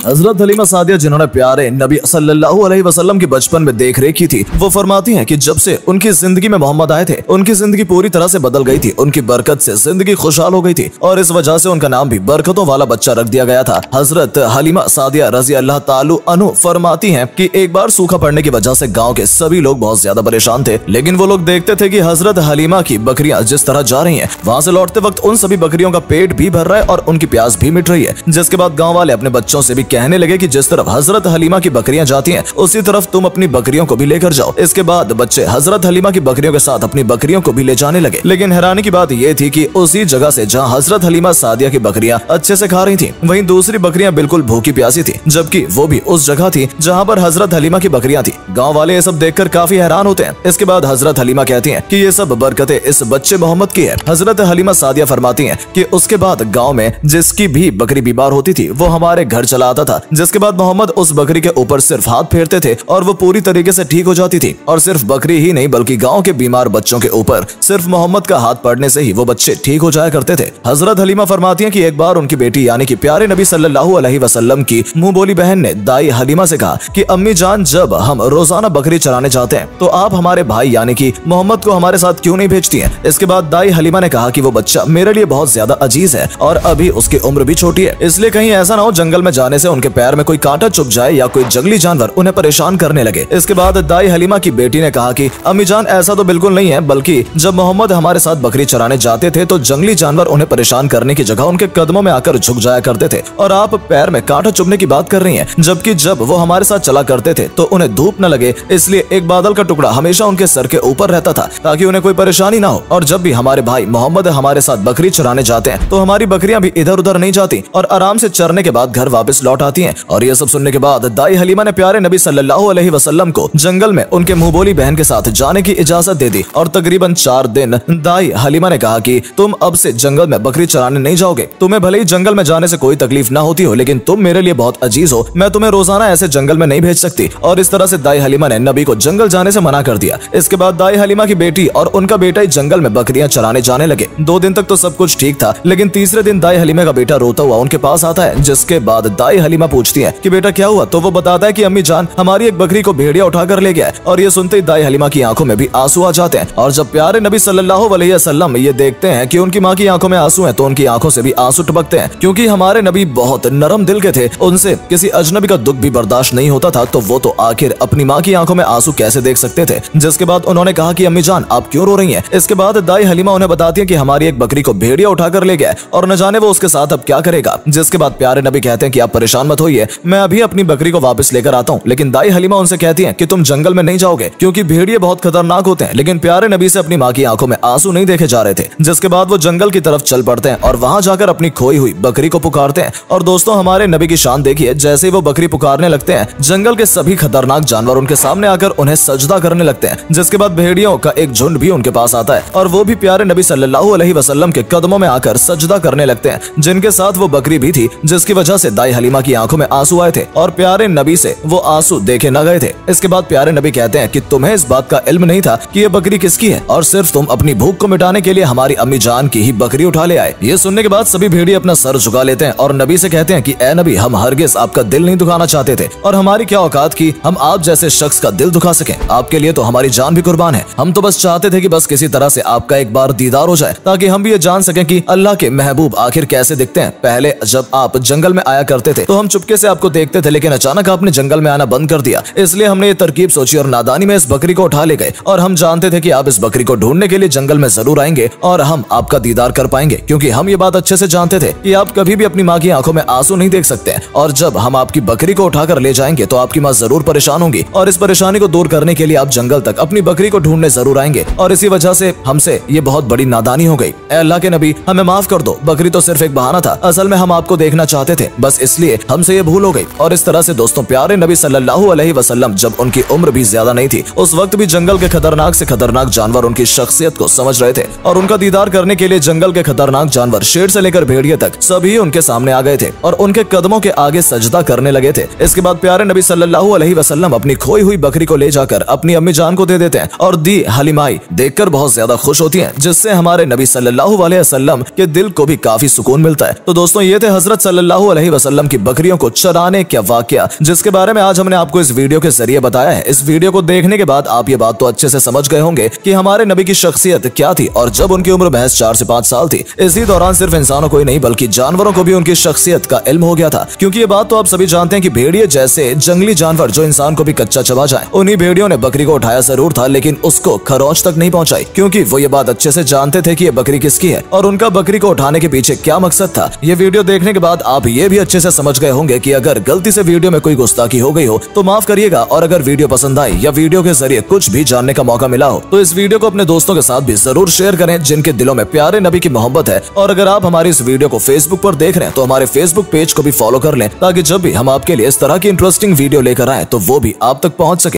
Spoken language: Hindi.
हजरत हलीमा सादिया जिन्होंने प्यारे नबी सल्लल्लाहु अलैहि वसल्लम की बचपन में देख रेख की थी, वो फरमाती हैं कि जब से उनकी जिंदगी में मोहम्मद आए थे उनकी जिंदगी पूरी तरह से बदल गई थी। उनकी बरकत से जिंदगी खुशहाल हो गई थी और इस वजह से उनका नाम भी बरकतों वाला बच्चा रख दिया गया था। हजरत हलीमा सादिया रजी अल्लाह तालु अन्हु फरमाती हैं कि एक बार सूखा पड़ने की वजह से गाँव के सभी लोग बहुत ज्यादा परेशान थे, लेकिन वो लोग देखते थे कि हजरत हलीमा की बकरियां जिस तरह जा रही हैं, वहाँ से लौटते वक्त उन सभी बकरियों का पेट भी भर रहा है और उनकी प्यास भी मिट रही है। जिसके बाद गाँव वाले अपने बच्चों से भी कहने लगे कि जिस तरफ हजरत हलीमा की बकरियां जाती हैं उसी तरफ तुम अपनी बकरियों को भी लेकर जाओ। इसके बाद बच्चे हजरत हलीमा की बकरियों के साथ अपनी बकरियों को भी ले जाने लगे। लेकिन हैरानी की बात यह थी कि उसी जगह से जहां हजरत हलीमा सादिया की बकरियां अच्छे से खा रही थी, वहीं दूसरी बकरियां बिल्कुल भूखी प्यासी थी, जबकि वो भी उस जगह थी जहां पर हजरत हलीमा की बकरियां थी। गाँव वाले ये सब देखकर काफी हैरान होते हैं। इसके बाद हजरत हलीमा कहती है कि ये सब बरकतें इस बच्चे मोहम्मद की है। हजरत हलीमा सादिया फरमाती है कि उसके बाद गाँव में जिसकी भी बकरी बीमार होती थी वो हमारे घर चला आता था, जिसके बाद मोहम्मद उस बकरी के ऊपर सिर्फ हाथ फेरते थे और वो पूरी तरीके से ठीक हो जाती थी। और सिर्फ बकरी ही नहीं बल्कि गांव के बीमार बच्चों के ऊपर सिर्फ मोहम्मद का हाथ पड़ने से ही वो बच्चे ठीक हो जाया करते थे। हजरत हलीमा फरमाती हैं कि एक बार उनकी बेटी यानी कि प्यारे नबी सल्लल्लाहु अलैहि वसल्लम की मुंह बोली बहन ने दाई हलीमा से कहा कि अम्मी जान, जब हम रोजाना बकरी चराने जाते हैं तो आप हमारे भाई यानी कि मोहम्मद को हमारे साथ क्यों नहीं भेजती हैं? इसके बाद दाई हलीमा ने कहा कि वो बच्चा मेरे लिए बहुत ज्यादा अजीज है और अभी उसकी उम्र भी छोटी है, इसलिए कहीं ऐसा ना हो जंगल में जाने से उनके पैर में कोई कांटा चुभ जाए या कोई जंगली जानवर उन्हें परेशान करने लगे। इसके बाद दाई हलीमा की बेटी ने कहा कि अम्मी जान, ऐसा तो बिल्कुल नहीं है, बल्कि जब मोहम्मद हमारे साथ बकरी चराने जाते थे तो जंगली जानवर उन्हें परेशान करने की जगह उनके कदमों में आकर झुक जाया करते थे और आप पैर में कांटा चुभने की बात कर रही हैं, जबकि जब वो हमारे साथ चला करते थे तो उन्हें धूप न लगे इसलिए एक बादल का टुकड़ा हमेशा उनके सर के ऊपर रहता था ताकि उन्हें कोई परेशानी ना हो। और जब भी हमारे भाई मोहम्मद हमारे साथ बकरी चराने जाते हैं तो हमारी बकरियां भी इधर उधर नहीं जाती और आराम से चरने के बाद घर वापस लौट आती हैं। और ये सब सुनने के बाद दाई हलीमा ने प्यारे नबी सल्लल्लाहु अलैहि वसल्लम को जंगल में उनके मुंह बोली बहन के साथ जाने की इजाजत दे दी और तकरीबन 4 दिन दाई हलीमा ने कहा कि तुम अब से जंगल में बकरी चराने नहीं जाओगे। तुम्हें भले ही जंगल में जाने से कोई तकलीफ ना होती हो, लेकिन तुम मेरे लिए बहुत अजीज हो, मैं तुम्हें रोजाना ऐसे जंगल में नहीं भेज सकती। और इस तरह से दाई हलीमा ने नबी को जंगल जाने से मना कर दिया। इसके बाद दाई हलीमा की बेटी और उनका बेटा ही जंगल में बकरियां चराने जाने लगे। 2 दिन तक तो सब कुछ ठीक था, लेकिन तीसरे दिन दाई हलीमा का बेटा रोता हुआ उनके पास आता है, जिसके बाद दाई हलीमा पूछती है कि बेटा क्या हुआ? तो वो बताता है कि अम्मी जान, हमारी एक बकरी को भेड़िया उठाकर ले गया है। और ये सुनते ही दाई हलीमा की आंखों में भी आंसू आ जाते हैं। और जब प्यारे नबी सल्लल्लाहु अलैहि वसल्लम ये देखते हैं कि उनकी माँ की आंखों में आंसू हैं, तो उनकी आंखों से भी आंसू टपकते हैं, क्योंकि हमारे नबी बहुत नरम दिल के थे, उनसे किसी अजनबी का दुख भी बर्दाश्त नहीं होता था, तो वो तो आखिर अपनी माँ की आंखों में आंसू कैसे देख सकते थे। जिसके बाद उन्होंने कहा कि अम्मी जान, आप क्यों रो रही हैं? इसके बाद दाई हलीमा उन्हें बताती है कि हमारी एक बकरी को भेड़िया उठाकर ले गया और न जाने वो उसके साथ अब क्या करेगा। जिसके बाद प्यारे नबी कहते हैं कि आप परेशान मत होइए, मैं अभी अपनी बकरी को वापस लेकर आता हूँ। लेकिन दाई हलीमा उनसे कहती हैं कि तुम जंगल में नहीं जाओगे क्योंकि भेड़िए बहुत खतरनाक होते हैं। लेकिन प्यारे नबी से अपनी माँ की आंखों में आंसू नहीं देखे जा रहे थे। जिसके बाद वो जंगल की तरफ चल पड़ते हैं और वहां जाकर अपनी खोई हुई बकरी को पुकारते हैं। और दोस्तों, हमारे नबी की शान देखिए, जैसे ही वो बकरी पुकारने लगते हैं जंगल के सभी खतरनाक जानवर उनके सामने आकर उन्हें सजदा करने लगते हैं। जिसके बाद भेड़ियों का एक झुंड भी उनके पास आता है और वो भी प्यारे नबी सल्लल्लाहु अलैहि वसल्लम के कदमों में आकर सजदा करने लगते हैं, जिनके साथ वो बकरी भी थी, जिसकी वजह से दाई हलीमा की आंखों में आंसू आए थे और प्यारे नबी से वो आंसू देखे न गए थे। इसके बाद प्यारे नबी कहते हैं कि तुम्हें इस बात का इल्म नहीं था कि ये बकरी किसकी है और सिर्फ तुम अपनी भूख को मिटाने के लिए हमारी अम्मी जान की ही बकरी उठा ले आए। ये सुनने के बाद सभी भेड़िए अपना सर झुका लेते हैं और नबी से कहते हैं कि ए नबी, हम हरगिज आपका दिल नहीं दुखाना चाहते थे और हमारी क्या औकात की हम आप जैसे शख्स का दिल दुखा सकें। आपके लिए तो हमारी जान भी कुर्बान है। हम तो बस चाहते थे कि बस किसी तरह से आपका एक बार दीदार हो जाए ताकि हम भी ये जान सकें कि अल्लाह के महबूब आखिर कैसे दिखते हैं। पहले जब आप जंगल में आया करते थे तो हम चुपके से आपको देखते थे, लेकिन अचानक आपने जंगल में आना बंद कर दिया, इसलिए हमने ये तरकीब सोची और नादानी में इस बकरी को उठा ले गए। और हम जानते थे कि आप इस बकरी को ढूंढने के लिए जंगल में जरूर आएंगे और हम आपका दीदार कर पाएंगे, क्योंकि हम ये बात अच्छे से जानते थे कि आप कभी भी अपनी माँ की आंखों में आंसू नहीं देख सकते। और जब हम आपकी बकरी को उठाकर ले जाएंगे तो आपकी माँ जरूर परेशान होंगी और इस परेशानी को दूर करने के लिए आप जंगल तक अपनी बकरी को ढूंढने जरूर आएंगे। और इसी वजह से हमसे ये बहुत बड़ी नादानी हो गई। ए अल्लाह के नबी, हमें माफ कर दो, बकरी तो सिर्फ एक बहाना था, असल में हम आपको देखना चाहते थे, बस इसलिए हमसे ये भूल हो गई। और इस तरह से दोस्तों, प्यारे नबी सल्लल्लाहु अलैहि वसल्लम जब उनकी उम्र भी ज्यादा नहीं थी, उस वक्त भी जंगल के खतरनाक से खतरनाक जानवर उनकी शख्सियत को समझ रहे थे और उनका दीदार करने के लिए जंगल के खतरनाक जानवर शेर से लेकर भेड़िए तक सभी उनके सामने आ गए थे और उनके कदमों के आगे सजदा करने लगे थे। इसके बाद प्यारे नबी सल्लल्लाहु अलैहि वसल्लम अपनी खोई हुई बकरी को ले जाकर अपनी अम्मी जान को दे देते हैं और दी हलीमाई देखकर बहुत ज्यादा खुश होती हैं, जिससे हमारे नबी सल्लल्लाहु अलैहि वसल्लम के दिल को भी काफी सुकून मिलता है। तो दोस्तों, ये थे हजरत सल्लल्लाहु अलैहि वसल्लम की बकरियों को चराने का वाकया, जिसके बारे में आज हमने आपको इस वीडियो के जरिए बताया है। इस वीडियो को देखने के बाद आप ये बात तो अच्छे से समझ गए होंगे कि हमारे नबी की शख्सियत क्या थी और जब उनकी उम्र महज 4 से 5 साल थी, इसी दौरान सिर्फ इंसानों को ही नहीं बल्कि जानवरों को भी उनकी शख्सियत का इल्म हो गया था। क्योंकि ये बात तो आप सभी जानते हैं कि भेड़िए जैसे जंगली जानवर जो इंसान को भी कच्चा चबा जाए, उन्हीं भेड़ियों ने बकरी को उठाया जरूर था, लेकिन उसको खरोंच तक नहीं पहुंचाई, क्योंकि वो ये बात अच्छे से जानते थे कि ये बकरी किसकी है और उनका बकरी को उठाने के पीछे क्या मकसद था। ये वीडियो देखने के बाद आप ये भी अच्छे से समझ गए होंगे कि अगर गलती से वीडियो में कोई गुस्ताखी हो गई हो तो माफ करिएगा, और अगर वीडियो पसंद आई या वीडियो के जरिए कुछ भी जानने का मौका मिला हो तो इस वीडियो को अपने दोस्तों के साथ भी जरूर शेयर करें जिनके दिलों में प्यारे नबी की मोहब्बत है। और अगर आप हमारी इस वीडियो को फेसबुक पर देख रहे हैं तो हमारे फेसबुक पेज को भी फॉलो कर लें, ताकि जब भी हम आपके लिए इस तरह की इंटरेस्टिंग वीडियो लेकर आए तो वो भी आप तक पहुंच सके।